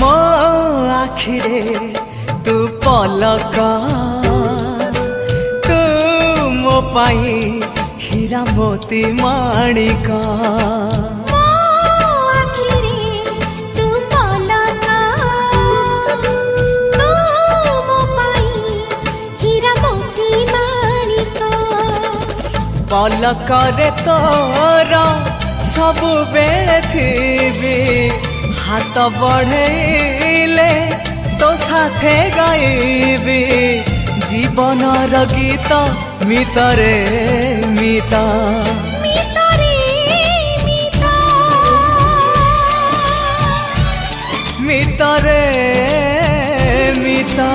मो आखिरे तू पलक तू मो पाई हीरा मोती माणिक पलकरे तोर सबु बेले थी हाथ बढ़ेले तो साथे गाइबी जीवन गीत मितरे मिता मितरे मिता।